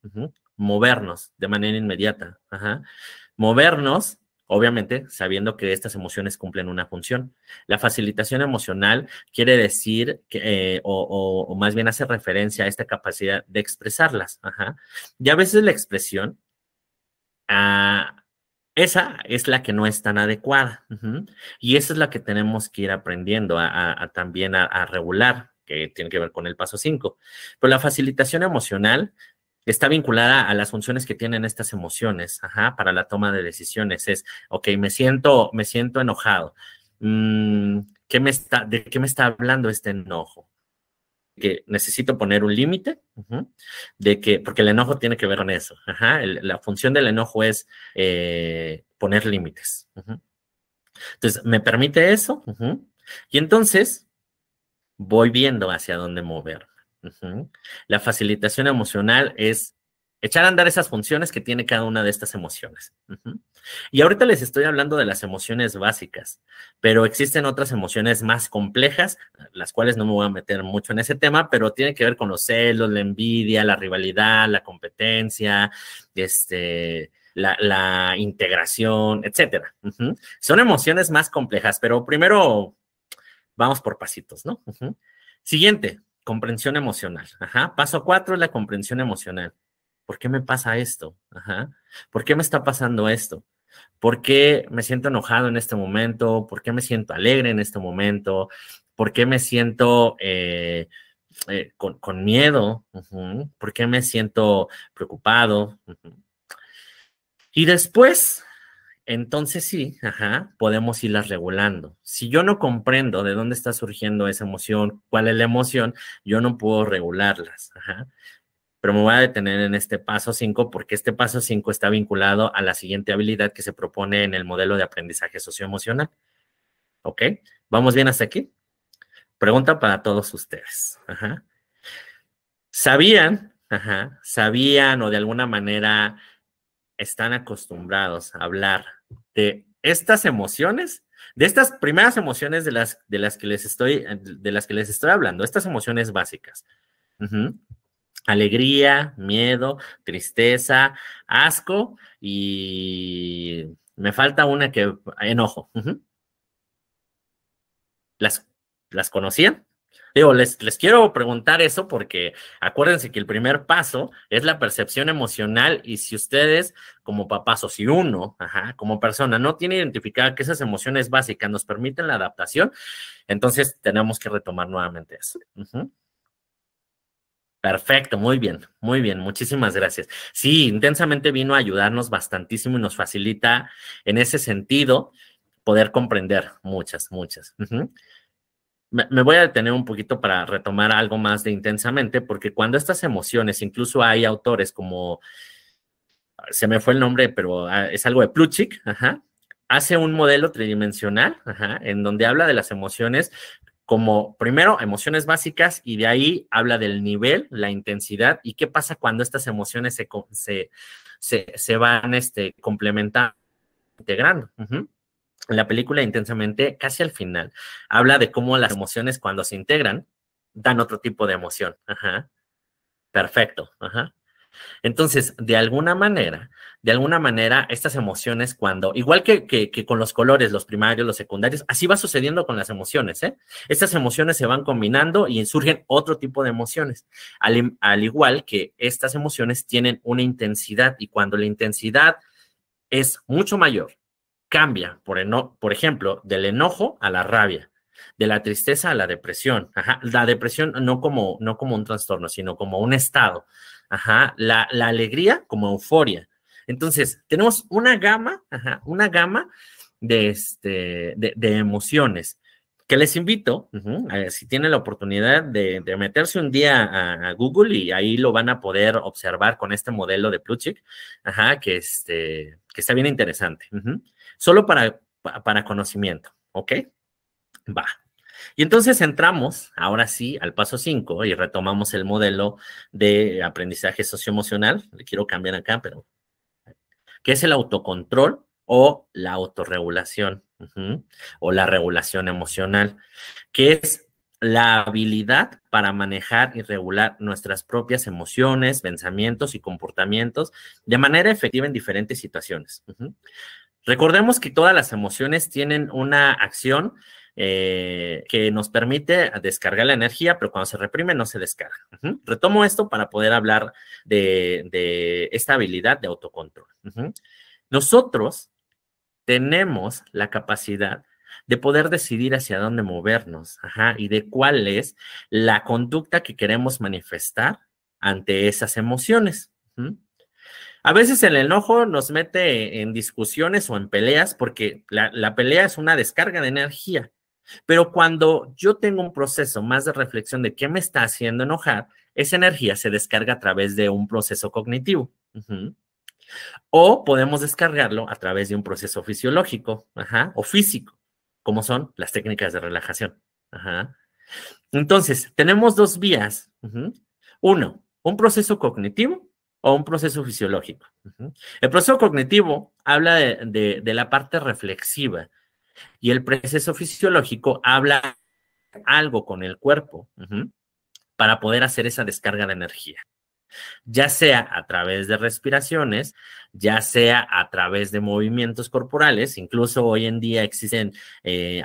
movernos de manera inmediata. Movernos, obviamente, sabiendo que estas emociones cumplen una función. La facilitación emocional quiere decir, o más bien hace referencia a esta capacidad de expresarlas. Y a veces la expresión, esa es la que no es tan adecuada. Y esa es la que tenemos que ir aprendiendo también a regular, que tiene que ver con el paso 5. Pero la facilitación emocional está vinculada a las funciones que tienen estas emociones, para la toma de decisiones. Es, ok, me siento enojado. ¿De qué me está hablando este enojo? Que necesito poner un límite, porque el enojo tiene que ver con eso. La función del enojo es poner límites. Entonces, me permite eso, y entonces voy viendo hacia dónde mover. La facilitación emocional es echar a andar esas funciones que tiene cada una de estas emociones. Y ahorita les estoy hablando de las emociones básicas, pero existen otras emociones más complejas, las cuales no me voy a meter mucho en ese tema, pero tiene que ver con los celos, la envidia, la rivalidad, la competencia, la integración, etcétera. Son emociones más complejas, pero primero vamos por pasitos, ¿no? Siguiente. comprensión emocional. Ajá. Paso 4 es la comprensión emocional. ¿Por qué me pasa esto? Ajá. ¿Por qué me está pasando esto? ¿Por qué me siento enojado en este momento? ¿Por qué me siento alegre en este momento? ¿Por qué me siento con miedo? ¿Por qué me siento preocupado? Y después, entonces sí, podemos irlas regulando. Si yo no comprendo de dónde está surgiendo esa emoción, cuál es la emoción, yo no puedo regularlas. Pero me voy a detener en este paso 5 porque este paso 5 está vinculado a la siguiente habilidad que se propone en el modelo de aprendizaje socioemocional. ¿Ok? ¿Vamos bien hasta aquí? Pregunta para todos ustedes. ¿Sabían o de alguna manera están acostumbrados a hablar de estas emociones, de estas primeras emociones de las que les estoy hablando, estas emociones básicas? Alegría, miedo, tristeza, asco y me falta una que enojo. ¿Las conocían? Digo, les quiero preguntar eso porque acuérdense que el primer paso es la percepción emocional y si ustedes como papás o si uno, como persona no tiene identificada que esas emociones básicas nos permiten la adaptación, entonces tenemos que retomar nuevamente eso. Perfecto, muy bien, muchísimas gracias. Sí, intensamente vino a ayudarnos bastantísimo y nos facilita en ese sentido poder comprender muchas. Me voy a detener un poquito para retomar algo más de intensamente, porque cuando estas emociones, incluso hay autores como, se me fue el nombre, pero es algo de Plutchik, hace un modelo tridimensional, en donde habla de las emociones como, primero, emociones básicas y de ahí habla del nivel, la intensidad y qué pasa cuando estas emociones se van complementando, integrando. En la película Intensamente, casi al final, habla de cómo las emociones cuando se integran dan otro tipo de emoción. Perfecto. Entonces, de alguna manera, estas emociones cuando, igual que con los colores, los primarios, los secundarios, así va sucediendo con las emociones, ¿eh? Estas emociones se van combinando y surgen otro tipo de emociones, al igual que estas emociones tienen una intensidad y cuando la intensidad es mucho mayor, cambia, por ejemplo, del enojo a la rabia, de la tristeza a la depresión. La depresión no como un trastorno, sino como un estado. La alegría como euforia. Entonces, tenemos una gama de emociones que les invito, si tienen la oportunidad de meterse un día a Google y ahí lo van a poder observar con este modelo de Plutchik, que está bien interesante. Solo para conocimiento, ¿ok? Va. Y entonces entramos, ahora sí, al paso 5 y retomamos el modelo de aprendizaje socioemocional. Le quiero cambiar acá, pero que es el autocontrol o la autorregulación, o la regulación emocional, que es la habilidad para manejar y regular nuestras propias emociones, pensamientos y comportamientos de manera efectiva en diferentes situaciones. Recordemos que todas las emociones tienen una acción que nos permite descargar la energía, pero cuando se reprime no se descarga. Retomo esto para poder hablar de esta habilidad de autocontrol. Nosotros tenemos la capacidad de poder decidir hacia dónde movernos, y de cuál es la conducta que queremos manifestar ante esas emociones. A veces el enojo nos mete en discusiones o en peleas porque la pelea es una descarga de energía. Pero cuando yo tengo un proceso más de reflexión de qué me está haciendo enojar, esa energía se descarga a través de un proceso cognitivo. O podemos descargarlo a través de un proceso fisiológico, o físico, como son las técnicas de relajación. Entonces, tenemos dos vías. Uno, un proceso cognitivo o un proceso fisiológico. El proceso cognitivo habla de la parte reflexiva y el proceso fisiológico habla algo con el cuerpo para poder hacer esa descarga de energía. ya sea a través de respiraciones, ya sea a través de movimientos corporales. Incluso hoy en día existen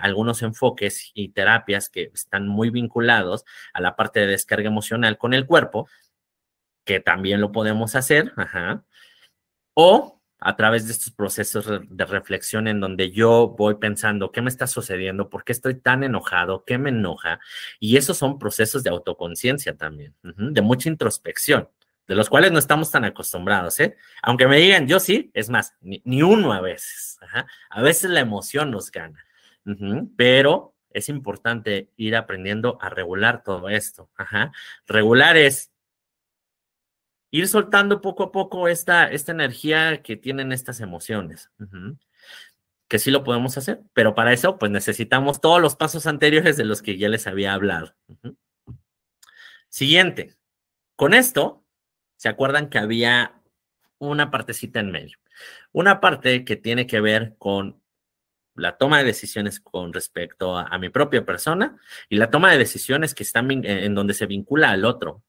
algunos enfoques y terapias que están muy vinculados a la parte de descarga emocional con el cuerpo, que también lo podemos hacer, o a través de estos procesos de reflexión en donde yo voy pensando qué me está sucediendo, por qué estoy tan enojado, qué me enoja, y esos son procesos de autoconciencia también, de mucha introspección, de los cuales no estamos tan acostumbrados, ¿eh? Aunque me digan, yo sí, es más, ni uno a veces, a veces la emoción nos gana, pero es importante ir aprendiendo a regular todo esto, regular es ir soltando poco a poco esta energía que tienen estas emociones, que sí lo podemos hacer, pero para eso pues necesitamos todos los pasos anteriores de los que ya les había hablado. Siguiente, con esto, ¿se acuerdan que había una partecita en medio? Una parte que tiene que ver con la toma de decisiones con respecto a mi propia persona y la toma de decisiones que están en donde se vincula al otro.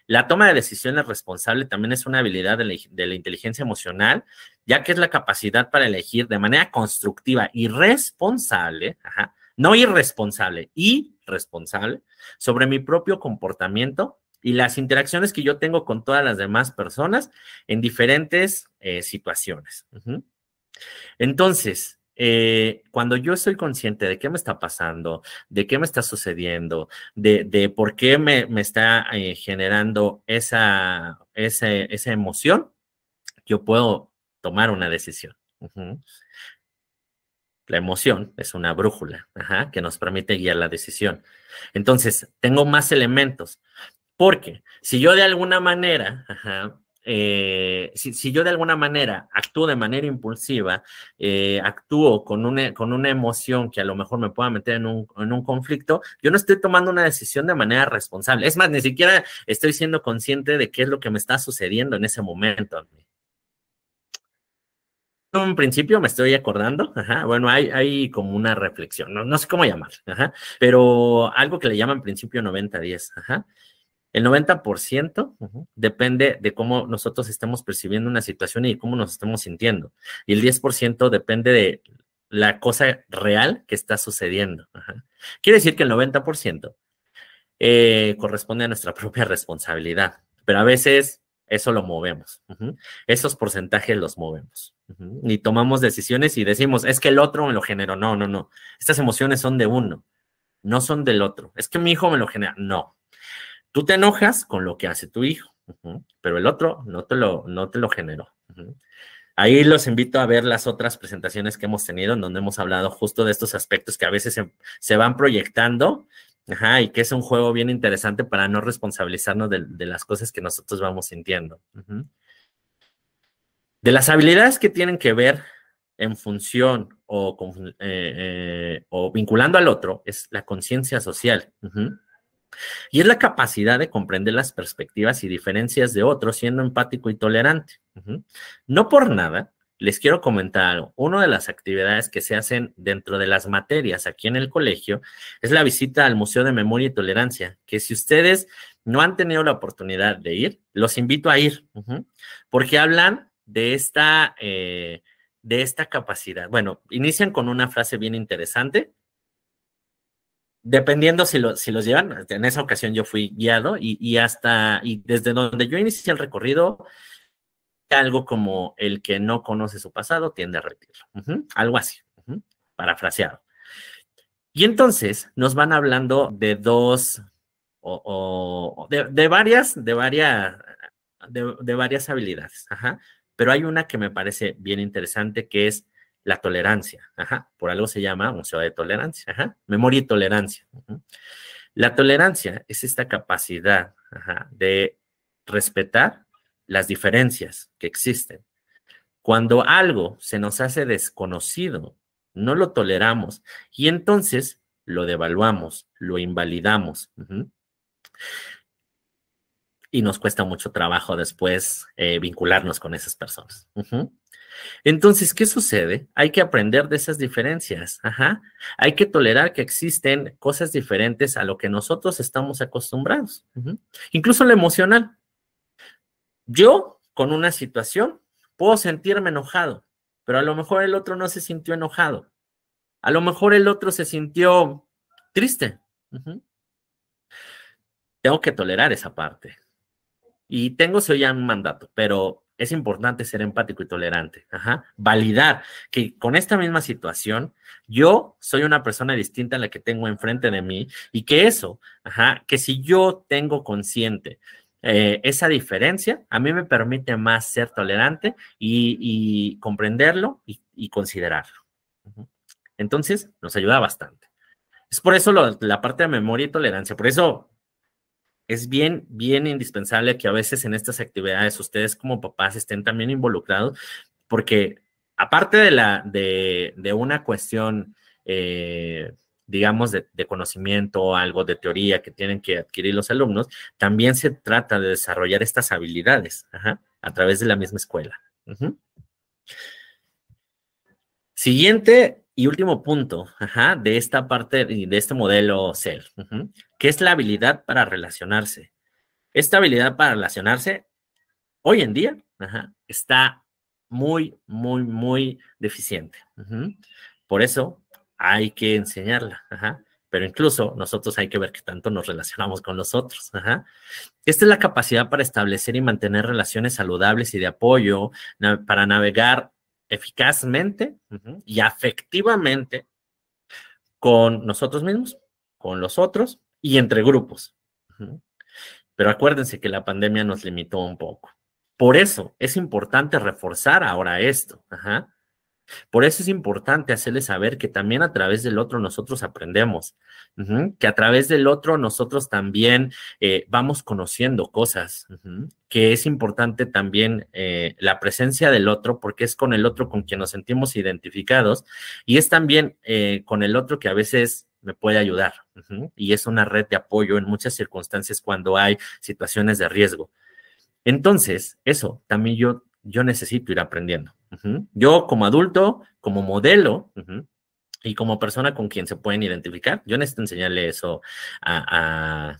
La toma de decisiones responsable también es una habilidad de la inteligencia emocional, ya que es la capacidad para elegir de manera constructiva y responsable, no irresponsable, y responsable, sobre mi propio comportamiento y las interacciones que yo tengo con todas las demás personas en diferentes situaciones. Entonces, cuando yo soy consciente de qué me está pasando, de qué me está sucediendo, de por qué me está generando esa emoción, yo puedo tomar una decisión. La emoción es una brújula, que nos permite guiar la decisión. Entonces, tengo más elementos, porque si yo de alguna manera, si yo de alguna manera actúo de manera impulsiva, actúo con una emoción que a lo mejor me pueda meter en un conflicto, yo no estoy tomando una decisión de manera responsable. Es más, ni siquiera estoy siendo consciente de qué es lo que me está sucediendo en ese momento. En principio me estoy acordando, bueno, hay como una reflexión, no sé cómo llamar, pero algo que le llaman principio 90-10, El 90% depende de cómo nosotros estemos percibiendo una situación y cómo nos estemos sintiendo. Y el 10% depende de la cosa real que está sucediendo. Quiere decir que el 90% corresponde a nuestra propia responsabilidad, pero a veces eso lo movemos. Esos porcentajes los movemos. Y tomamos decisiones y decimos, es que el otro me lo generó. No. Estas emociones son de uno, no son del otro. Es que mi hijo me lo genera. No. Tú te enojas con lo que hace tu hijo, pero el otro no te lo generó. Ahí los invito a ver las otras presentaciones que hemos tenido, en donde hemos hablado justo de estos aspectos que a veces se van proyectando, y que es un juego bien interesante para no responsabilizarnos de las cosas que nosotros vamos sintiendo. De las habilidades que tienen que ver en función o vinculando al otro, es la conciencia social. Y es la capacidad de comprender las perspectivas y diferencias de otros siendo empático y tolerante. No por nada, les quiero comentar algo. Una de las actividades que se hacen dentro de las materias aquí en el colegio es la visita al Museo de Memoria y Tolerancia, que si ustedes no han tenido la oportunidad de ir, los invito a ir, porque hablan de esta capacidad. Bueno, inician con una frase bien interesante. Dependiendo si los llevan, en esa ocasión yo fui guiado y desde donde yo inicié el recorrido, algo como el que no conoce su pasado tiende a repetirlo. Algo así, parafraseado. Y entonces nos van hablando de dos, de varias habilidades, pero hay una que me parece bien interesante, que es la tolerancia, por algo se llama Museo de Tolerancia, memoria y tolerancia. La tolerancia es esta capacidad de respetar las diferencias que existen. Cuando algo se nos hace desconocido, no lo toleramos y entonces lo devaluamos, lo invalidamos. Y nos cuesta mucho trabajo después vincularnos con esas personas. Entonces, ¿qué sucede? Hay que aprender de esas diferencias. Hay que tolerar que existen cosas diferentes a lo que nosotros estamos acostumbrados. Incluso lo emocional. Yo, con una situación, puedo sentirme enojado, pero a lo mejor el otro no se sintió enojado. A lo mejor el otro se sintió triste. Tengo que tolerar esa parte. Y tengo soy ya un mandato, pero es importante ser empático y tolerante. Validar que con esta misma situación, yo soy una persona distinta a la que tengo enfrente de mí y que eso, que si yo tengo consciente esa diferencia, a mí me permite más ser tolerante y comprenderlo y considerarlo. Entonces, nos ayuda bastante. Es por eso la parte de memoria y tolerancia. Por eso es bien, bien indispensable que a veces en estas actividades ustedes como papás estén también involucrados, porque aparte de una cuestión, digamos, de conocimiento o algo de teoría que tienen que adquirir los alumnos, también se trata de desarrollar estas habilidades a través de la misma escuela. Siguiente y último punto de esta parte de este modelo CEL, que es la habilidad para relacionarse. Esta habilidad para relacionarse hoy en día está muy, muy, muy deficiente. Por eso hay que enseñarla. Pero incluso nosotros hay que ver qué tanto nos relacionamos con los otros. Esta es la capacidad para establecer y mantener relaciones saludables y de apoyo, para navegar eficazmente y afectivamente con nosotros mismos, con los otros y entre grupos. Pero acuérdense que la pandemia nos limitó un poco. Por eso es importante reforzar ahora esto. Por eso es importante hacerles saber que también a través del otro nosotros aprendemos, que a través del otro nosotros también vamos conociendo cosas, que es importante también la presencia del otro, porque es con el otro con quien nos sentimos identificados y es también con el otro que a veces me puede ayudar y es una red de apoyo en muchas circunstancias cuando hay situaciones de riesgo. Entonces, eso también yo necesito ir aprendiendo. Yo como adulto, como modelo y como persona con quien se pueden identificar, yo necesito enseñarle eso a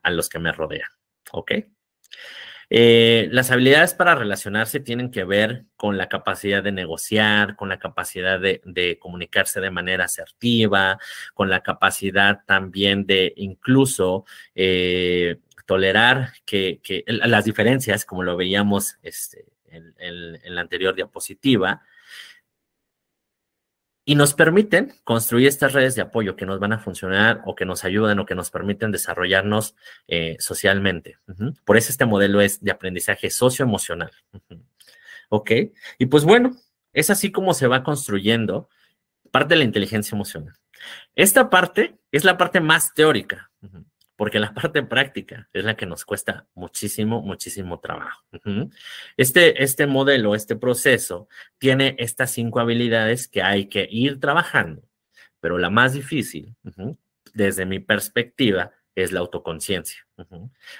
los que me rodean. ¿Ok? Las habilidades para relacionarse tienen que ver con la capacidad de negociar, con la capacidad de comunicarse de manera asertiva, con la capacidad también de incluso tolerar que las diferencias, como lo veíamos en la anterior diapositiva, y nos permiten construir estas redes de apoyo que nos van a funcionar o que nos ayudan o que nos permiten desarrollarnos socialmente. Por eso este modelo es de aprendizaje socioemocional. ¿Ok? Y pues bueno, es así como se va construyendo parte de la inteligencia emocional. Esta parte es la parte más teórica, porque la parte práctica es la que nos cuesta muchísimo, muchísimo trabajo. Este modelo, este proceso, tiene estas 5 habilidades que hay que ir trabajando, pero la más difícil, desde mi perspectiva, es la autoconciencia.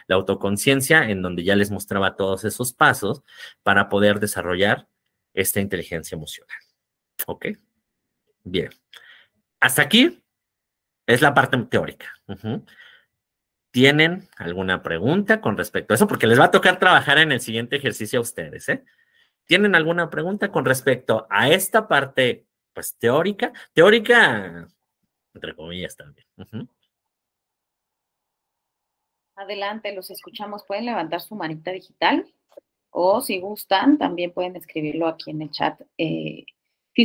La autoconciencia en donde ya les mostraba todos esos pasos para poder desarrollar esta inteligencia emocional. ¿Ok? Bien. Hasta aquí es la parte teórica. ¿Tienen alguna pregunta con respecto a eso? Porque les va a tocar trabajar en el siguiente ejercicio a ustedes, ¿Tienen alguna pregunta con respecto a esta parte, pues, teórica? Teórica, entre comillas, también. Adelante, los escuchamos. Pueden levantar su manita digital o si gustan, también pueden escribirlo aquí en el chat. Sí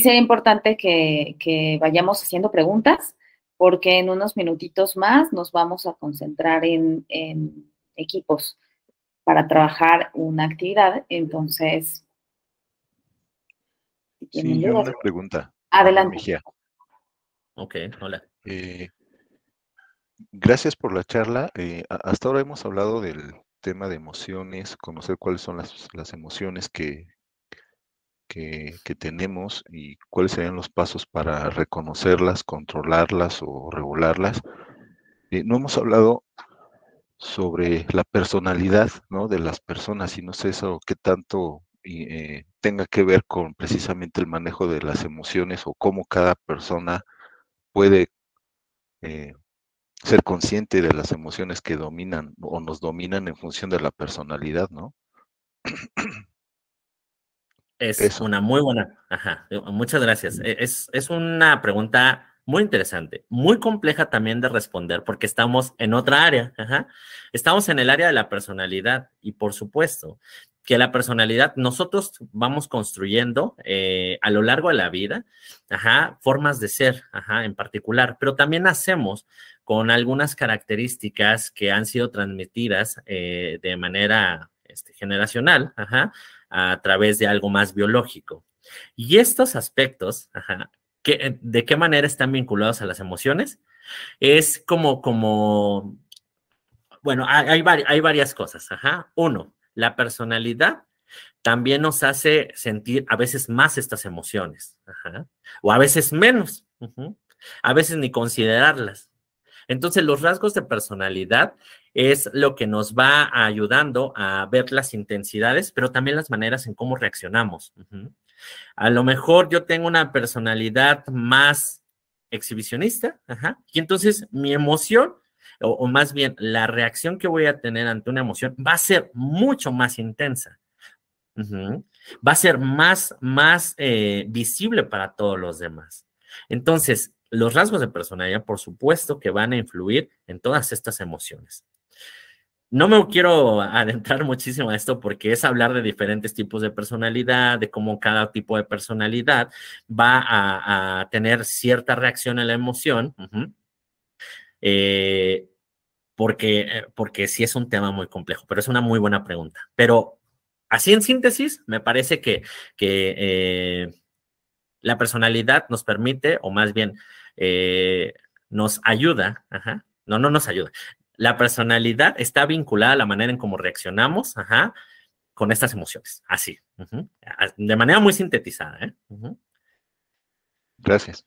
sería importante que vayamos haciendo preguntas porque en unos minutitos más nos vamos a concentrar en equipos para trabajar una actividad. Entonces, si tienen Sí, yo dudas, una pregunta. adelante. Mejía. Ok, hola. Gracias por la charla. Hasta ahora hemos hablado del tema de emociones, conocer cuáles son las emociones que tenemos y cuáles serían los pasos para reconocerlas, controlarlas o regularlas. No hemos hablado sobre la personalidad, ¿no?, de las personas y no sé eso qué tanto tenga que ver con precisamente el manejo de las emociones o cómo cada persona puede ser consciente de las emociones que dominan o nos dominan en función de la personalidad, ¿no? Es Eso. una muy buena, muchas gracias. Es una pregunta muy interesante, muy compleja también de responder porque estamos en otra área, Estamos en el área de la personalidad y por supuesto que la personalidad nosotros vamos construyendo a lo largo de la vida, formas de ser, en particular, pero también nacemos con algunas características que han sido transmitidas de manera generacional, a través de algo más biológico. Y estos aspectos, ¿de qué manera están vinculados a las emociones? Es bueno, hay varias cosas. Uno, la personalidad también nos hace sentir a veces más estas emociones, o a veces menos, a veces ni considerarlas. Entonces, los rasgos de personalidad es lo que nos va ayudando a ver las intensidades, pero también las maneras en cómo reaccionamos. A lo mejor yo tengo una personalidad más exhibicionista, y entonces mi emoción, o más bien la reacción que voy a tener ante una emoción va a ser mucho más intensa. Va a ser más visible para todos los demás. Entonces, los rasgos de personalidad, por supuesto, que van a influir en todas estas emociones. No me quiero adentrar muchísimo a esto porque es hablar de diferentes tipos de personalidad, de cómo cada tipo de personalidad va a tener cierta reacción a la emoción, porque sí es un tema muy complejo, pero es una muy buena pregunta. Pero así en síntesis, me parece que la personalidad nos permite, o más bien nos ayuda, no nos ayuda. La personalidad está vinculada a la manera en cómo reaccionamos, con estas emociones, así, de manera muy sintetizada, ¿eh? Gracias.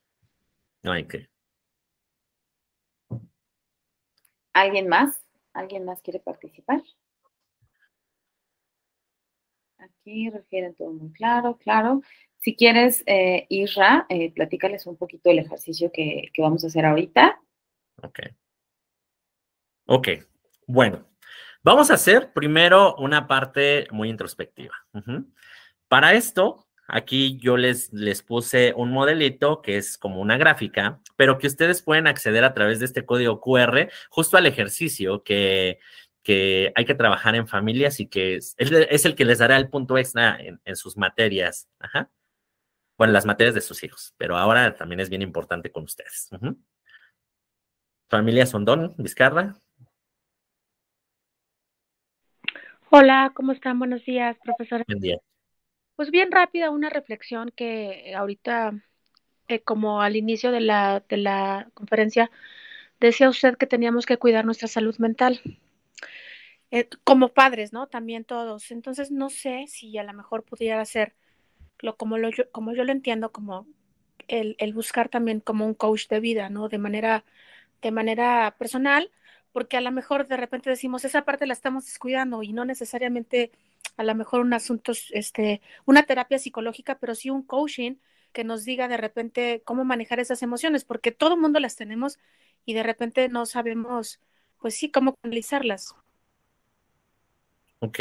No hay que. ¿Alguien más? ¿Alguien más quiere participar? Aquí refieren todo muy claro, claro. Si quieres, Isra, platícales un poquito el ejercicio que vamos a hacer ahorita. Ok, bueno, vamos a hacer primero una parte muy introspectiva. Para esto, aquí yo les puse un modelito que es como una gráfica, pero que ustedes pueden acceder a través de este código QR justo al ejercicio que hay que trabajar en familias y que es el que les dará el punto extra en sus materias. Bueno, las materias de sus hijos, pero ahora también es bien importante con ustedes. Familia Sondón, Vizcarra. Hola, ¿cómo están? Buenos días, profesora. Buen día. Pues bien rápida, una reflexión que ahorita, como al inicio de la conferencia, decía usted que teníamos que cuidar nuestra salud mental, como padres, ¿no? También todos. Entonces, no sé si a lo mejor pudiera ser, como yo lo entiendo, como el buscar también como un coach de vida, ¿no? De manera personal, porque a lo mejor de repente decimos, esa parte la estamos descuidando y no necesariamente a lo mejor un asunto, una terapia psicológica, pero sí un coaching que nos diga de repente cómo manejar esas emociones, porque todo el mundo las tenemos y de repente no sabemos, pues sí, cómo canalizarlas. Ok.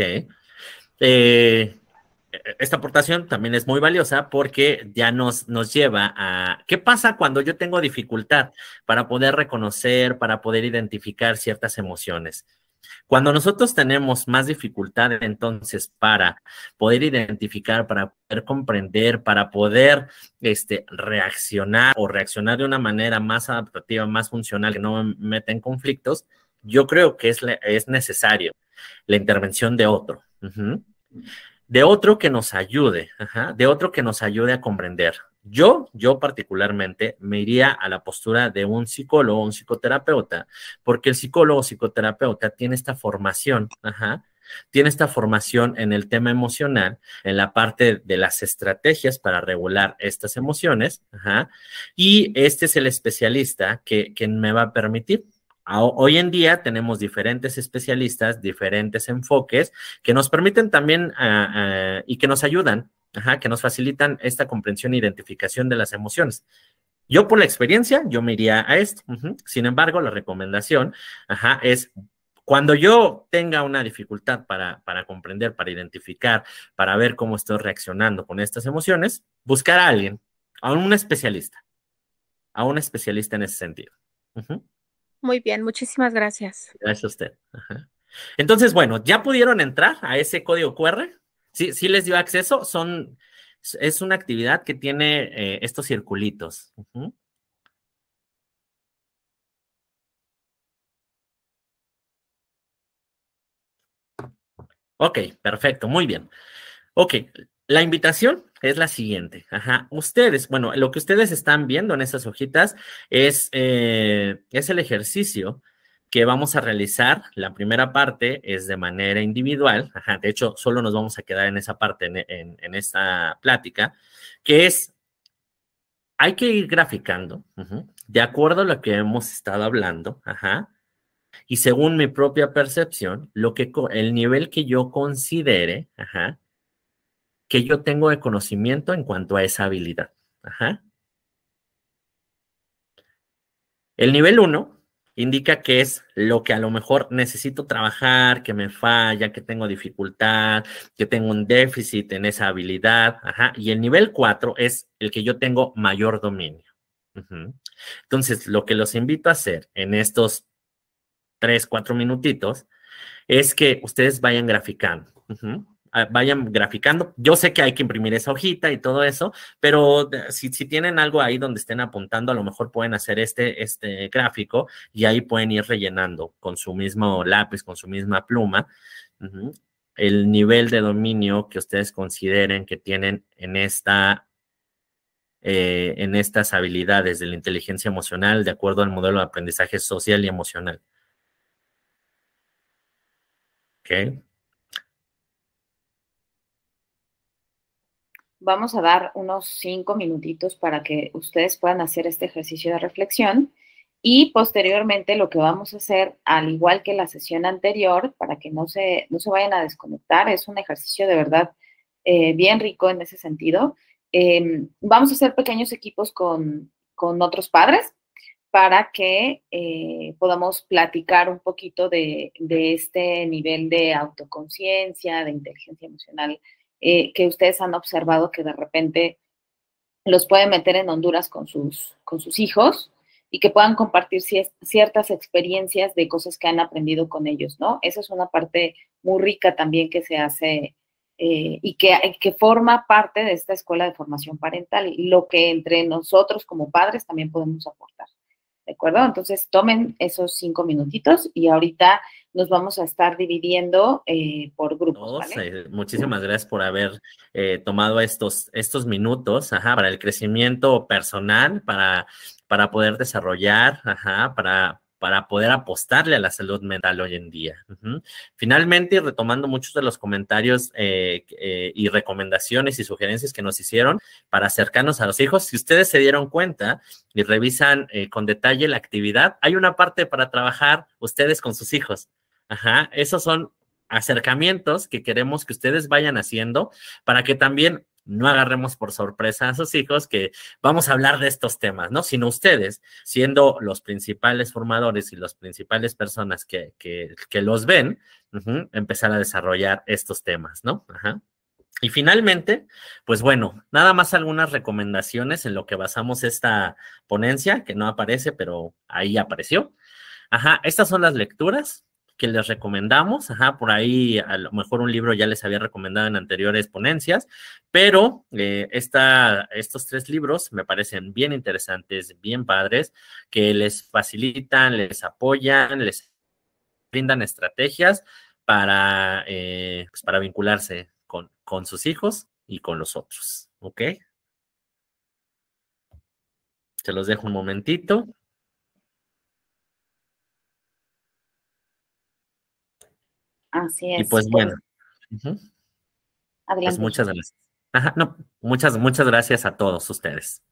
Esta aportación también es muy valiosa porque ya nos lleva a qué pasa cuando yo tengo dificultad para poder reconocer, para poder identificar ciertas emociones. Cuando nosotros tenemos más dificultad, entonces, para poder identificar, para poder comprender, para poder reaccionar o reaccionar de una manera más adaptativa, más funcional, que no me meta en conflictos, yo creo que es necesario la intervención de otro. De otro que nos ayude, de otro que nos ayude a comprender. Yo particularmente me iría a la postura de un psicólogo, un psicoterapeuta, porque el psicólogo o psicoterapeuta tiene esta formación, tiene esta formación en el tema emocional, en la parte de las estrategias para regular estas emociones, y este es el especialista que me va a permitir. Hoy en día tenemos diferentes especialistas, diferentes enfoques que nos permiten también y que nos ayudan, que nos facilitan esta comprensión e identificación de las emociones. Yo por la experiencia, yo me iría a esto. Sin embargo, la recomendación es Cuando yo tenga una dificultad para comprender, para identificar, para ver cómo estoy reaccionando con estas emociones, buscar a alguien, a un especialista en ese sentido. Ujú. Muy bien, muchísimas gracias. Gracias a usted. Ajá. Entonces, bueno, ¿ya pudieron entrar a ese código QR? Sí, sí les dio acceso. Es una actividad que tiene estos circulitos. Ujú. Ok, perfecto, muy bien. Ok, la invitación es la siguiente. Ajá. Ustedes, bueno, lo que ustedes están viendo en esas hojitas es el ejercicio que vamos a realizar. La primera parte es de manera individual. Ajá. De hecho, solo nos vamos a quedar en esa parte, en esta plática, que es, hay que ir graficando, ujú, de acuerdo a lo que hemos estado hablando. Ajá. Y según mi propia percepción, el nivel que yo considere, ajá, que yo tengo de conocimiento en cuanto a esa habilidad. Ajá. El nivel 1 indica que es lo que a lo mejor necesito trabajar, que me falla, que tengo dificultad, que tengo un déficit en esa habilidad. Ajá. Y el nivel 4 es el que yo tengo mayor dominio. Ujú. Entonces, lo que los invito a hacer en estos 3, 4 minutitos es que ustedes vayan graficando. Ujú. Vayan graficando. Yo sé que hay que imprimir esa hojita y todo eso, pero si tienen algo ahí donde estén apuntando, a lo mejor pueden hacer este gráfico y ahí pueden ir rellenando con su mismo lápiz, con su misma pluma, ujú, el nivel de dominio que ustedes consideren que tienen en estas habilidades de la inteligencia emocional de acuerdo al modelo de aprendizaje social y emocional. ¿Ok? Vamos a dar unos 5 minutitos para que ustedes puedan hacer este ejercicio de reflexión y posteriormente lo que vamos a hacer, al igual que la sesión anterior, para que no se vayan a desconectar, es un ejercicio de verdad bien rico en ese sentido. Vamos a hacer pequeños equipos con otros padres para que podamos platicar un poquito de este nivel de autoconciencia, de inteligencia emocional que ustedes han observado que de repente los pueden meter en Honduras con sus hijos y que puedan compartir ciertas experiencias de cosas que han aprendido con ellos, ¿no? Esa es una parte muy rica también que se hace y que forma parte de esta escuela de formación parental y lo que entre nosotros como padres también podemos aportar. ¿De acuerdo? Entonces tomen esos 5 minutitos y ahorita nos vamos a estar dividiendo por grupos, Todos, ¿vale? muchísimas gracias por haber tomado estos minutos, ajá, para el crecimiento personal, para poder desarrollar, ajá, para poder apostarle a la salud mental hoy en día. Ujú. Finalmente, y retomando muchos de los comentarios y recomendaciones y sugerencias que nos hicieron para acercarnos a los hijos, si ustedes se dieron cuenta y revisan con detalle la actividad, hay una parte para trabajar ustedes con sus hijos. Ajá, esos son acercamientos que queremos que ustedes vayan haciendo para que también no agarremos por sorpresa a sus hijos que vamos a hablar de estos temas, ¿no? Sino ustedes, siendo los principales formadores y las principales personas que los ven, empezar a desarrollar estos temas, ¿no? Ajá. Y finalmente, pues bueno, nada más algunas recomendaciones en lo que basamos esta ponencia, que no aparece, pero ahí apareció. Ajá, estas son las lecturas que les recomendamos. Ajá, por ahí a lo mejor un libro ya les había recomendado en anteriores ponencias, pero estos 3 libros me parecen bien interesantes, bien padres, que les facilitan, les apoyan, les brindan estrategias pues para vincularse con sus hijos y con los otros. ¿Ok? Se los dejo un momentito. Así Y es. pues Pues bueno. Pues adelante. muchas gracias. Ajá, no, muchas gracias a todos ustedes.